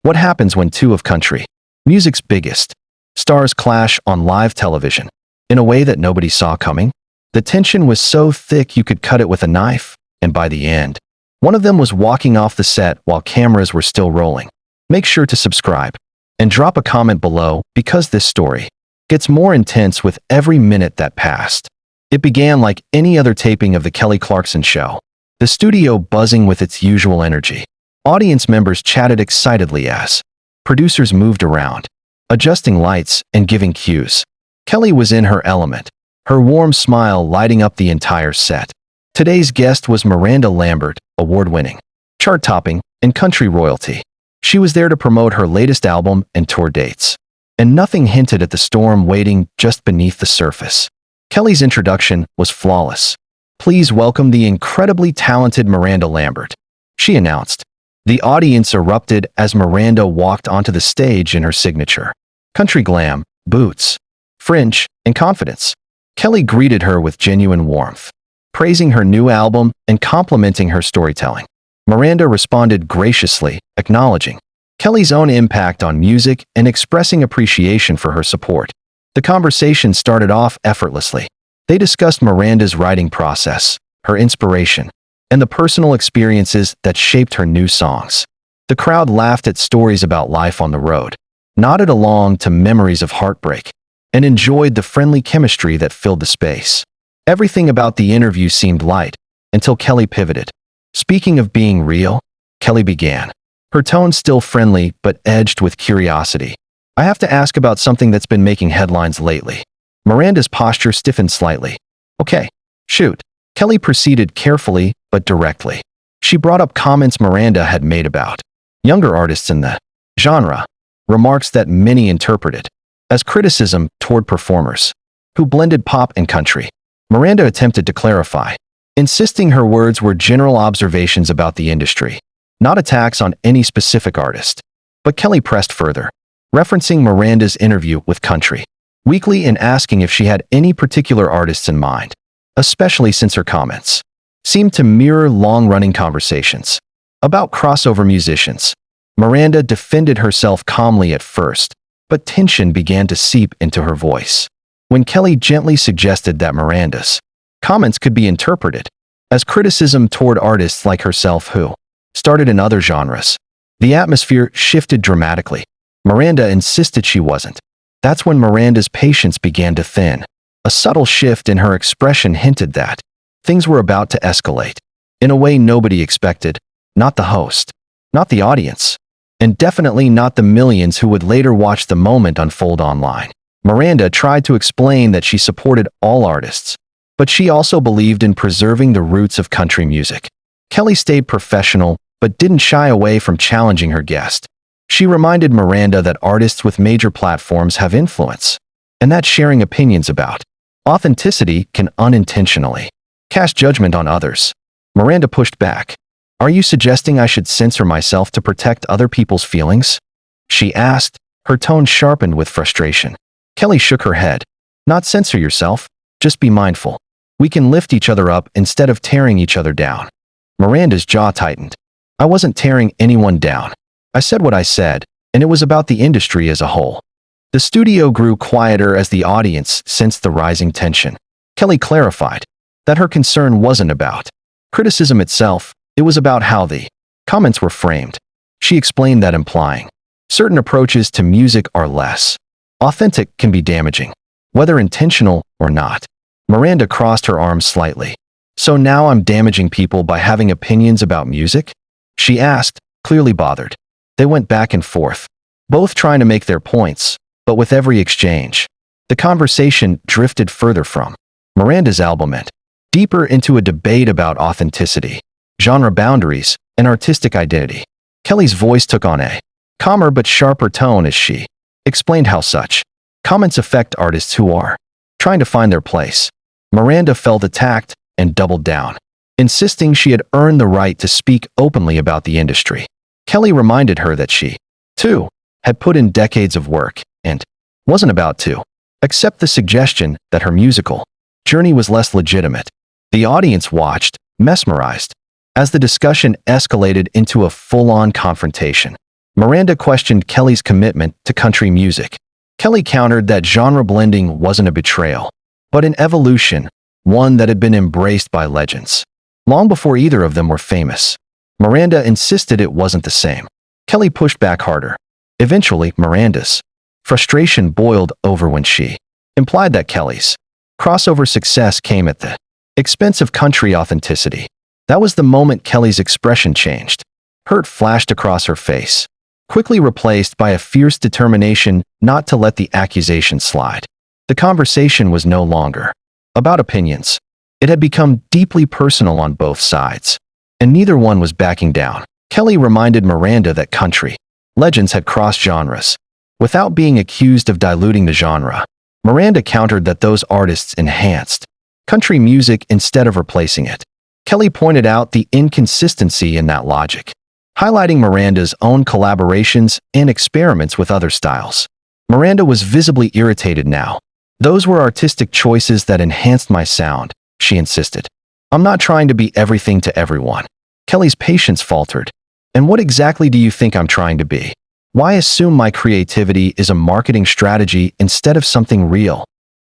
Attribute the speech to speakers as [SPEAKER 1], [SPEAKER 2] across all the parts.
[SPEAKER 1] What happens when two of country music's biggest stars clash on live television in a way that nobody saw coming? The tension was so thick you could cut it with a knife, and by the end, one of them was walking off the set while cameras were still rolling. Make sure to subscribe and drop a comment below because this story gets more intense with every minute that passed. It began like any other taping of the Kelly Clarkson show, the studio buzzing with its usual energy. Audience members chatted excitedly as producers moved around, adjusting lights and giving cues. Kelly was in her element, her warm smile lighting up the entire set. Today's guest was Miranda Lambert, award-winning, chart-topping, and country royalty. She was there to promote her latest album and tour dates. And nothing hinted at the storm waiting just beneath the surface. Kelly's introduction was flawless. "Please welcome the incredibly talented Miranda Lambert," she announced. The audience erupted as Miranda walked onto the stage in her signature country glam, boots, fringe, and confidence. Kelly greeted her with genuine warmth, praising her new album and complimenting her storytelling. Miranda responded graciously, acknowledging Kelly's own impact on music and expressing appreciation for her support. The conversation started off effortlessly. They discussed Miranda's writing process, her inspiration, and the personal experiences that shaped her new songs. The crowd laughed at stories about life on the road, nodded along to memories of heartbreak, and enjoyed the friendly chemistry that filled the space. Everything about the interview seemed light, until Kelly pivoted. "Speaking of being real," Kelly began, her tone still friendly but edged with curiosity. "I have to ask about something that's been making headlines lately." Miranda's posture stiffened slightly. "Okay, shoot." Kelly proceeded carefully but directly. She brought up comments Miranda had made about younger artists in the genre, remarks that many interpreted as criticism toward performers who blended pop and country. Miranda attempted to clarify, insisting her words were general observations about the industry, not attacks on any specific artist. But Kelly pressed further, referencing Miranda's interview with Country Weekly and asking if she had any particular artists in mind, especially since her comments seemed to mirror long-running conversations about crossover musicians. Miranda defended herself calmly at first, but tension began to seep into her voice when Kelly gently suggested that Miranda's comments could be interpreted as criticism toward artists like herself who started in other genres. The atmosphere shifted dramatically. Miranda insisted she wasn't. That's when Miranda's patience began to thin. A subtle shift in her expression hinted that things were about to escalate in a way nobody expected, not the host, not the audience, and definitely not the millions who would later watch the moment unfold online. Miranda tried to explain that she supported all artists, but she also believed in preserving the roots of country music. Kelly stayed professional, but didn't shy away from challenging her guest. She reminded Miranda that artists with major platforms have influence, and that sharing opinions about authenticity can unintentionally cast judgment on others. Miranda pushed back. "Are you suggesting I should censor myself to protect other people's feelings?" she asked, her tone sharpened with frustration. Kelly shook her head. "Not censor yourself, just be mindful. We can lift each other up instead of tearing each other down." Miranda's jaw tightened. "I wasn't tearing anyone down. I said what I said, and it was about the industry as a whole." The studio grew quieter as the audience sensed the rising tension. Kelly clarified that her concern wasn't about criticism itself, it was about how the comments were framed. She explained that implying certain approaches to music are less authentic can be damaging, whether intentional or not. Miranda crossed her arms slightly. "So now I'm damaging people by having opinions about music?" she asked, clearly bothered. They went back and forth, both trying to make their points, but with every exchange, the conversation drifted further from Miranda's album and deeper into a debate about authenticity, genre boundaries, and artistic identity. Kelly's voice took on a calmer but sharper tone as she explained how such comments affect artists who are trying to find their place. Miranda felt attacked and doubled down, insisting she had earned the right to speak openly about the industry. Kelly reminded her that she, too, had put in decades of work and wasn't about to accept the suggestion that her musical journey was less legitimate. The audience watched, mesmerized, as the discussion escalated into a full-on confrontation. Miranda questioned Kelly's commitment to country music. Kelly countered that genre blending wasn't a betrayal, but an evolution, one that had been embraced by legends, long before either of them were famous. Miranda insisted it wasn't the same. Kelly pushed back harder. Eventually, Miranda's frustration boiled over when she implied that Kelly's crossover success came at the expense of country authenticity. That was the moment Kelly's expression changed. Hurt flashed across her face, quickly replaced by a fierce determination not to let the accusation slide. The conversation was no longer about opinions. It had become deeply personal on both sides, and neither one was backing down. Kelly reminded Miranda that country legends had crossed genres, without being accused of diluting the genre. Miranda countered that those artists enhanced country music instead of replacing it. Kelly pointed out the inconsistency in that logic, highlighting Miranda's own collaborations and experiments with other styles. Miranda was visibly irritated now. "Those were artistic choices that enhanced my sound," she insisted. "I'm not trying to be everything to everyone." Kelly's patience faltered. "And what exactly do you think I'm trying to be? Why assume my creativity is a marketing strategy instead of something real?"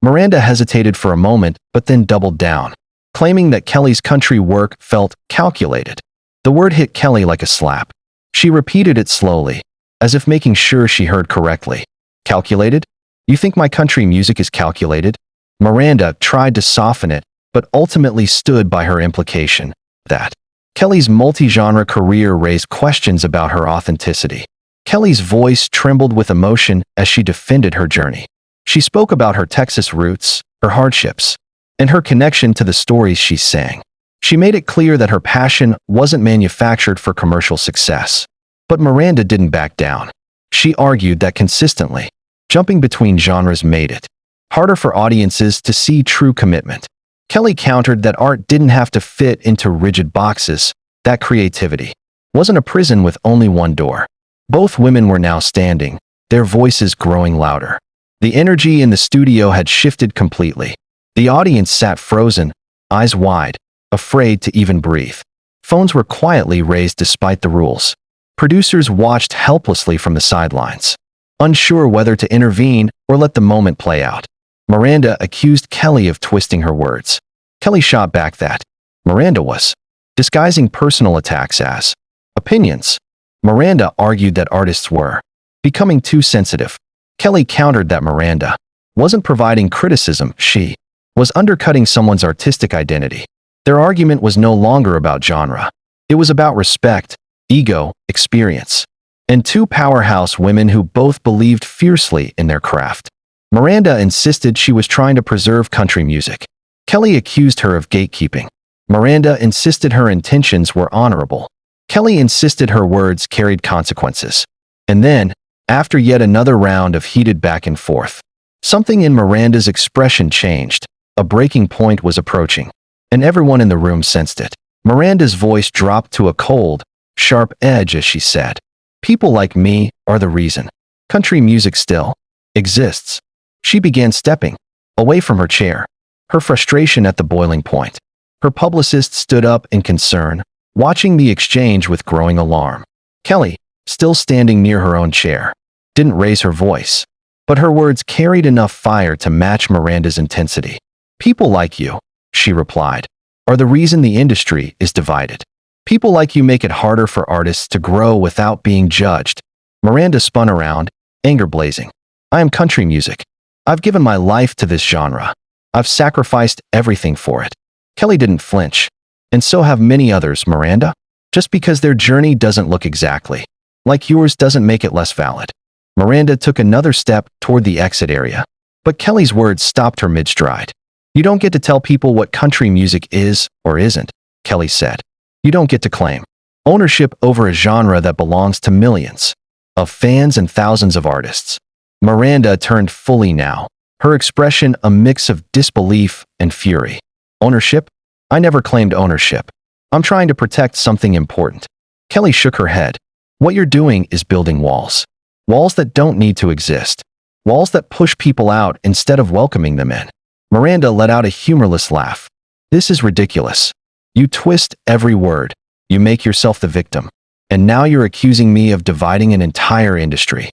[SPEAKER 1] Miranda hesitated for a moment, but then doubled down, claiming that Kelly's country work felt calculated. The word hit Kelly like a slap. She repeated it slowly, as if making sure she heard correctly. "Calculated? You think my country music is calculated?" Miranda tried to soften it, but ultimately stood by her implication that Kelly's multi-genre career raised questions about her authenticity. Kelly's voice trembled with emotion as she defended her journey. She spoke about her Texas roots, her hardships, and her connection to the stories she sang. She made it clear that her passion wasn't manufactured for commercial success. But Miranda didn't back down. She argued that consistently jumping between genres made it harder for audiences to see true commitment. Kelly countered that art didn't have to fit into rigid boxes, that creativity wasn't a prison with only one door. Both women were now standing, their voices growing louder. The energy in the studio had shifted completely. The audience sat frozen, eyes wide, afraid to even breathe. Phones were quietly raised despite the rules. Producers watched helplessly from the sidelines, unsure whether to intervene or let the moment play out. Miranda accused Kelly of twisting her words. Kelly shot back that Miranda was disguising personal attacks as opinions. Miranda argued that artists were becoming too sensitive. Kelly countered that Miranda wasn't providing criticism, she was undercutting someone's artistic identity. Their argument was no longer about genre. It was about respect, ego, experience, and two powerhouse women who both believed fiercely in their craft. Miranda insisted she was trying to preserve country music. Kelly accused her of gatekeeping. Miranda insisted her intentions were honorable. Kelly insisted her words carried consequences. And then, after yet another round of heated back and forth, something in Miranda's expression changed. A breaking point was approaching, and everyone in the room sensed it. Miranda's voice dropped to a cold, sharp edge as she said, "People like me are the reason country music still exists." She began stepping away from her chair, her frustration at the boiling point. Her publicist stood up in concern, watching the exchange with growing alarm. Kelly, still standing near her own chair, didn't raise her voice, but her words carried enough fire to match Miranda's intensity. "People like you," she replied, "are the reason the industry is divided. People like you make it harder for artists to grow without being judged." Miranda spun around, anger blazing. "I am country music. I've given my life to this genre. I've sacrificed everything for it." Kelly didn't flinch. "And so have many others, Miranda. Just because their journey doesn't look exactly like yours doesn't make it less valid." Miranda took another step toward the exit area, but Kelly's words stopped her mid-stride. "You don't get to tell people what country music is or isn't," Kelly said. "You don't get to claim ownership over a genre that belongs to millions of fans and thousands of artists." Miranda turned fully now, her expression a mix of disbelief and fury. "Ownership? I never claimed ownership. I'm trying to protect something important." Kelly shook her head. "What you're doing is building walls. Walls that don't need to exist. Walls that push people out instead of welcoming them in." Miranda let out a humorless laugh. "This is ridiculous. You twist every word. You make yourself the victim. And now you're accusing me of dividing an entire industry.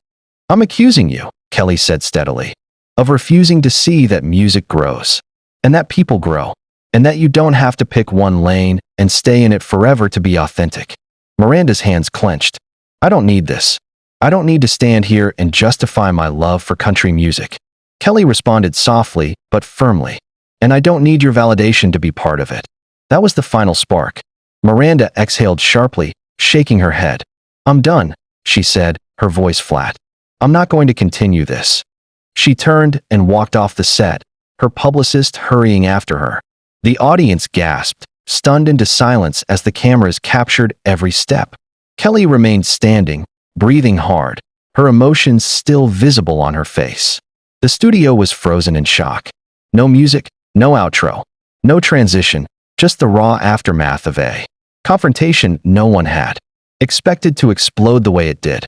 [SPEAKER 1] I'm accusing you, Kelly said steadily, of refusing to see that music grows, and that people grow, and that you don't have to pick one lane and stay in it forever to be authentic. Miranda's hands clenched. I don't need this. I don't need to stand here and justify my love for country music. Kelly responded softly but firmly. And I don't need your validation to be part of it. That was the final spark. Miranda exhaled sharply, shaking her head. I'm done, she said, her voice flat. I'm not going to continue this. She turned and walked off the set, her publicist hurrying after her. The audience gasped, stunned into silence as the cameras captured every step. Kelly remained standing, breathing hard, her emotions still visible on her face. The studio was frozen in shock. No music, no outro, no transition, just the raw aftermath of a confrontation no one had expected to explode the way it did.